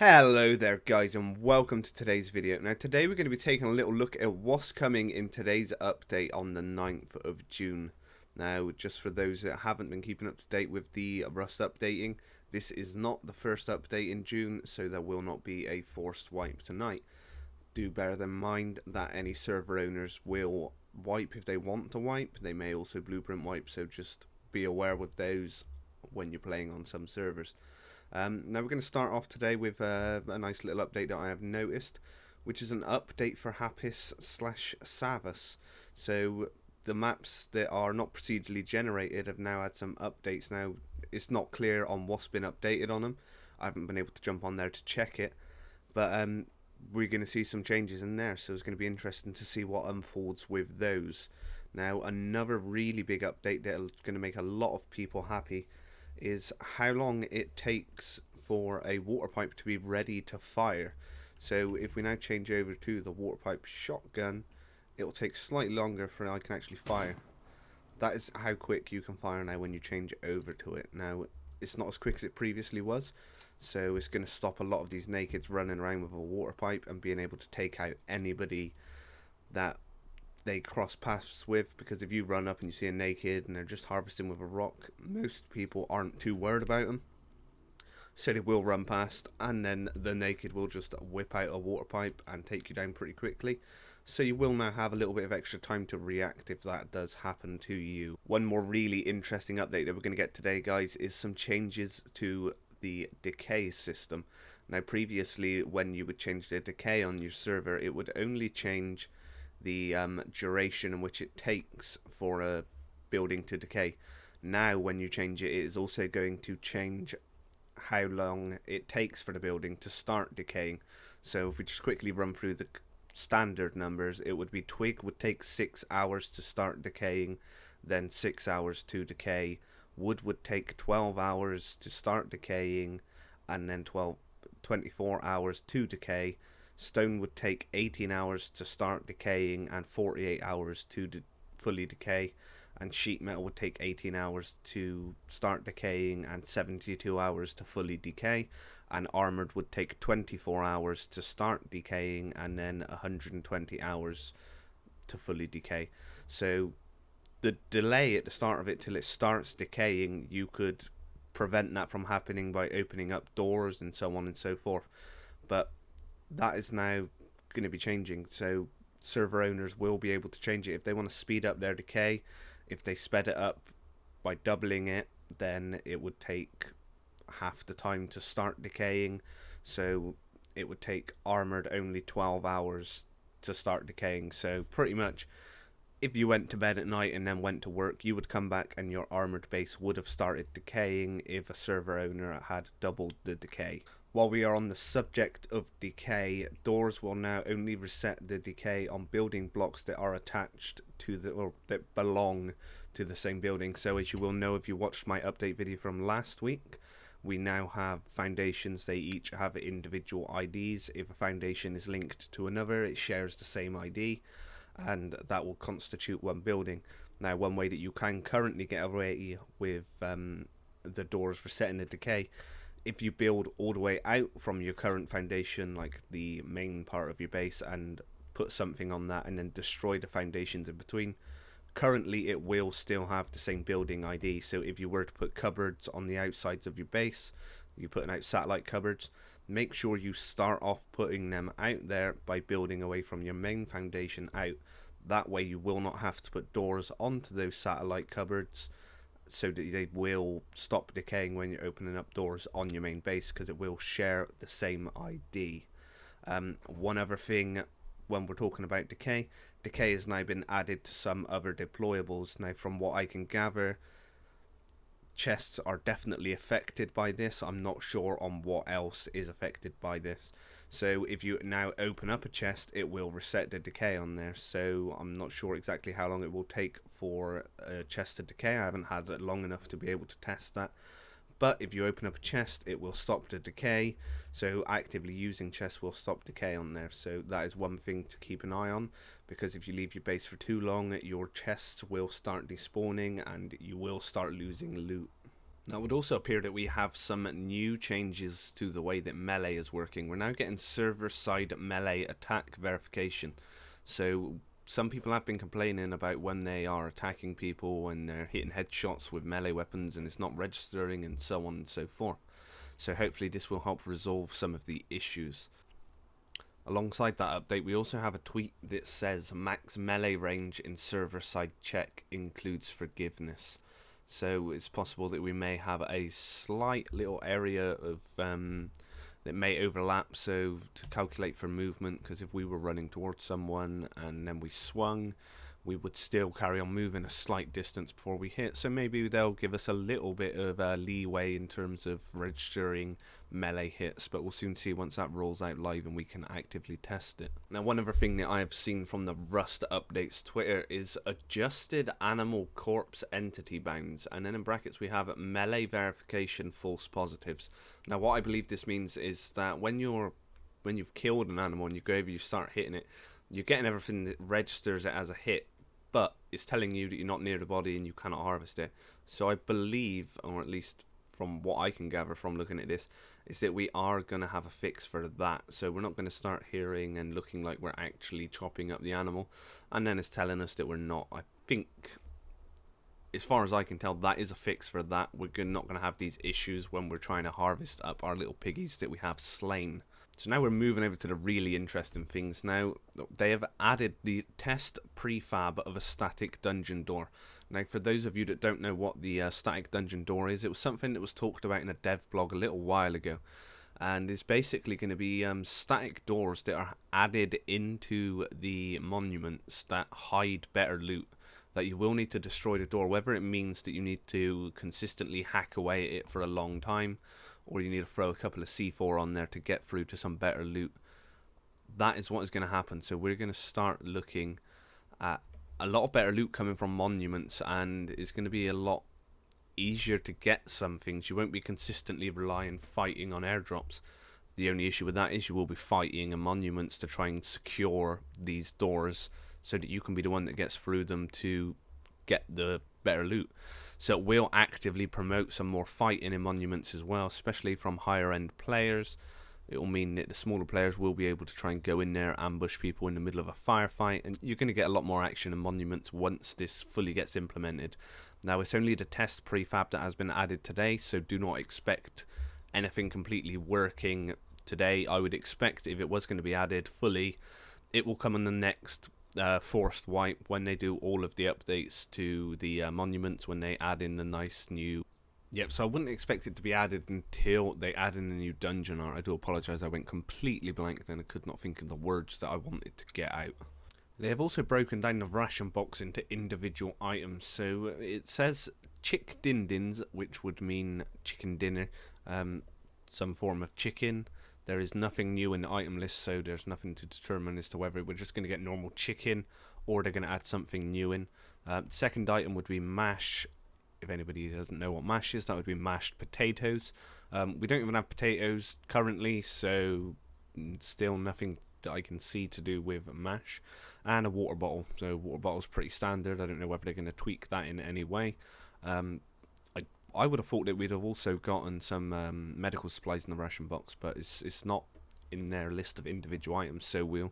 Hello there guys and welcome to today's video. Now today we're going to be taking a little look at what's coming in today's update on the 9th of June. Now just for those that haven't been keeping up to date with the Rust updating, this is not the first update in June, so there will not be a forced wipe tonight. Do bear in mind that any server owners will wipe if they want to wipe. They may also blueprint wipe, so just be aware with those when you're playing on some servers. Now we're going to start off today with a nice little update that I have noticed, which is an update for Happis/Savas. So the maps that are not procedurally generated have now had some updates. Now it's not clear on what's been updated on them. I haven't been able to jump on there to check it, but we're going to see some changes in there, so it's going to be interesting to see what unfolds with those. Now another really big update that's going to make a lot of people happy is how long it takes for a water pipe to be ready to fire. So if we now change over to the water pipe shotgun, it will take slightly longer for I can actually fire. That is how quick you can fire now when you change over to it. Now it's not as quick as it previously was, so it's going to stop a lot of these nakeds running around with a water pipe and being able to take out anybody that they cross paths with, because if you run up and you see a naked and they're just harvesting with a rock, most people aren't too worried about them, so they will run past and then the naked will just whip out a water pipe and take you down pretty quickly. So you will now have a little bit of extra time to react if that does happen to you. One more really interesting update that we're going to get today, guys, is some changes to the decay system. Now previously when you would change the decay on your server, it would only change the duration in which it takes for a building to decay. Now when you change it, it is also going to change how long it takes for the building to start decaying. So if we just quickly run through the standard numbers, it would be twig would take 6 hours to start decaying, then 6 hours to decay. Wood would take 12 hours to start decaying, and then 24 hours to decay. Stone would take 18 hours to start decaying and 48 hours to fully decay, and sheet metal would take 18 hours to start decaying and 72 hours to fully decay, and armored would take 24 hours to start decaying and then 120 hours to fully decay. So the delay at the start of it till it starts decaying, you could prevent that from happening by opening up doors and so on and so forth, but that is now going to be changing, so server owners will be able to change it if they want to speed up their decay. If they sped it up by doubling it, then it would take half the time to start decaying, so it would take armored only 12 hours to start decaying. So pretty much if you went to bed at night and then went to work, you would come back and your armored base would have started decaying if a server owner had doubled the decay. While we are on the subject of decay, doors will now only reset the decay on building blocks that are attached to the, or that belong to the same building. So as you will know if you watched my update video from last week, we now have foundations. They each have individual IDs. If a foundation is linked to another, it shares the same ID, and that will constitute one building. Now one way that you can currently get away with the doors resetting the decay, if you build all the way out from your current foundation, like the main part of your base, and put something on that and then destroy the foundations in between, currently it will still have the same building ID. So if you were to put cupboards on the outsides of your base, you're putting out satellite cupboards, make sure you start off putting them out there by building away from your main foundation out. That way you will not have to put doors onto those satellite cupboards, so that they will stop decaying when you're opening up doors on your main base, because it will share the same ID. One other thing when we're talking about decay has now been added to some other deployables. Now from what I can gather, chests are definitely affected by this. I'm not sure on what else is affected by this. So if you now open up a chest, it will reset the decay on there. So I'm not sure exactly how long it will take for a chest to decay. I haven't had it long enough to be able to test that. But if you open up a chest, it will stop the decay. So actively using chests will stop decay on there. So that is one thing to keep an eye on, because if you leave your base for too long, your chests will start despawning and you will start losing loot. Now, it would also appear that we have some new changes to the way that melee is working. We're now getting server-side melee attack verification. So some people have been complaining about when they are attacking people and they're hitting headshots with melee weapons and it's not registering and so on and so forth. So hopefully this will help resolve some of the issues. Alongside that update, we also have a tweet that says max melee range in server-side check includes forgiveness. So it's possible that we may have a slight little area of that may overlap, so to calculate for movement, because if we were running towards someone and then we swung, we would still carry on moving a slight distance before we hit. So maybe they'll give us a little bit of leeway in terms of registering melee hits, but we'll soon see once that rolls out live and we can actively test it. Now, one other thing that I have seen from the Rust Updates Twitter is adjusted animal corpse entity bounds, and then in brackets we have melee verification false positives. Now, what I believe this means is that when you've killed an animal and you go over, you start hitting it, you're getting everything that registers it as a hit, but it's telling you that you're not near the body and you cannot harvest it. So I believe, or at least from what I can gather from looking at this, is that we are going to have a fix for that. So we're not going to start hearing and looking like we're actually chopping up the animal, and then it's telling us that we're not. I think, as far as I can tell, that is a fix for that. We're not going to have these issues when we're trying to harvest up our little piggies that we have slain. So now we're moving over to the really interesting things. Now, they have added the test prefab of a static dungeon door. Now, for those of you that don't know what the static dungeon door is, it was something that was talked about in a dev blog a little while ago. And it's basically going to be static doors that are added into the monuments that hide better loot. That you will need to destroy the door, whether it means that you need to consistently hack away at it for a long time, or you need to throw a couple of C4 on there to get through to some better loot. That is what is going to happen. So we're going to start looking at a lot of better loot coming from monuments, and it's going to be a lot easier to get some things. You won't be consistently relying fighting on airdrops. The only issue with that is you will be fighting in monuments to try and secure these doors so that you can be the one that gets through them to get the better loot. So we'll actively promote some more fighting in monuments as well, especially from higher end players. It will mean that the smaller players will be able to try and go in there, ambush people in the middle of a firefight, and you're going to get a lot more action in monuments once this fully gets implemented. Now, it's only the test prefab that has been added today, so do not expect anything completely working today. I would expect if it was going to be added fully, it will come in the next forced wipe when they do all of the updates to the monuments, when they add in the nice new... Yep, so I wouldn't expect it to be added until they add in the new dungeon art. I do apologise, I went completely blank then. I could not think of the words that I wanted to get out. They have also broken down the ration box into individual items. So it says chick din dins, which would mean chicken dinner, some form of chicken. There is nothing new in the item list, so there's nothing to determine as to whether we're just going to get normal chicken or they're going to add something new in. Second item would be mash. If anybody doesn't know what mash is, that would be mashed potatoes. We don't even have potatoes currently, so still nothing that I can see to do with mash. And a water bottle. So water bottle's pretty standard. I don't know whether they're going to tweak that in any way. I would have thought that we'd have also gotten some medical supplies in the ration box, but it's not in their list of individual items, so we'll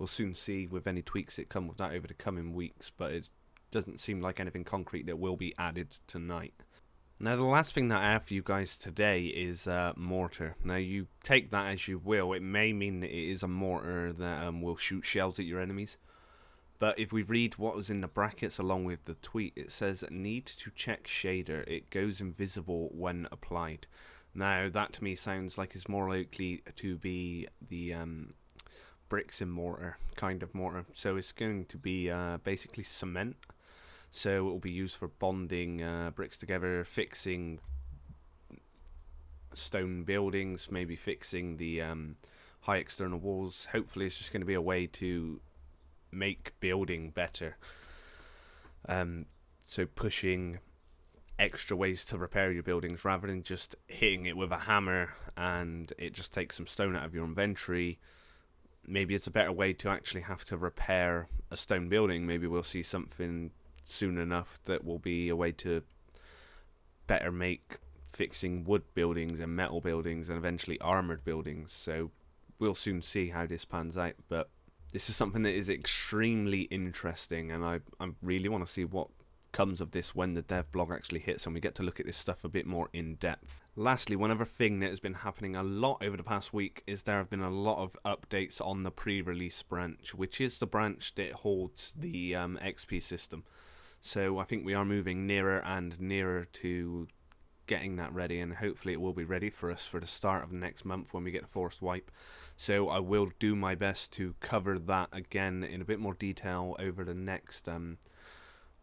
soon see with any tweaks that come with that over the coming weeks, but it doesn't seem like anything concrete that will be added tonight. Now, the last thing that I have for you guys today is mortar. Now, you take that as you will. It may mean that it is a mortar that will shoot shells at your enemies. But if we read what was in the brackets along with the tweet, it says, need to check shader. It goes invisible when applied. Now, that to me sounds like it's more likely to be the bricks and mortar kind of mortar. So it's going to be basically cement. So it will be used for bonding bricks together, fixing stone buildings, maybe fixing the high external walls. Hopefully it's just going to be a way to make building better. So pushing extra ways to repair your buildings rather than just hitting it with a hammer and it just takes some stone out of your inventory. Maybe it's a better way to actually have to repair a stone building. Maybe we'll see something soon enough that will be a way to better make fixing wood buildings and metal buildings and eventually armored buildings. So we'll soon see how this pans out, but this is something that is extremely interesting, and I really want to see what comes of this when the dev blog actually hits and we get to look at this stuff a bit more in depth. Lastly, one other thing that has been happening a lot over the past week is there have been a lot of updates on the pre-release branch, which is the branch that holds the XP system. So I think we are moving nearer and nearer to getting that ready, and hopefully it will be ready for us for the start of next month when we get the forced wipe. So I will do my best to cover that again in a bit more detail over the next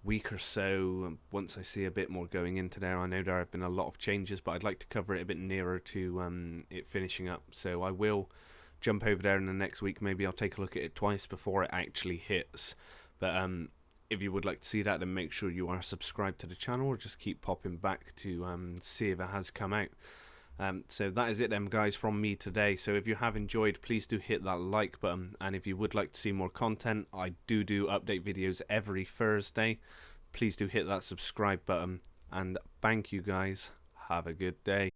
week or so, once I see a bit more going into there. I know there have been a lot of changes, but I'd like to cover it a bit nearer to it finishing up. So I will jump over there in the next week. Maybe I'll take a look at it twice before it actually hits. But if you would like to see that, then make sure you are subscribed to the channel, or just keep popping back to see if it has come out. So that is it then, guys, from me today. So if you have enjoyed, please do hit that like button, and if you would like to see more content, I do update videos every Thursday. Please do hit that subscribe button, and thank you, guys. Have a good day.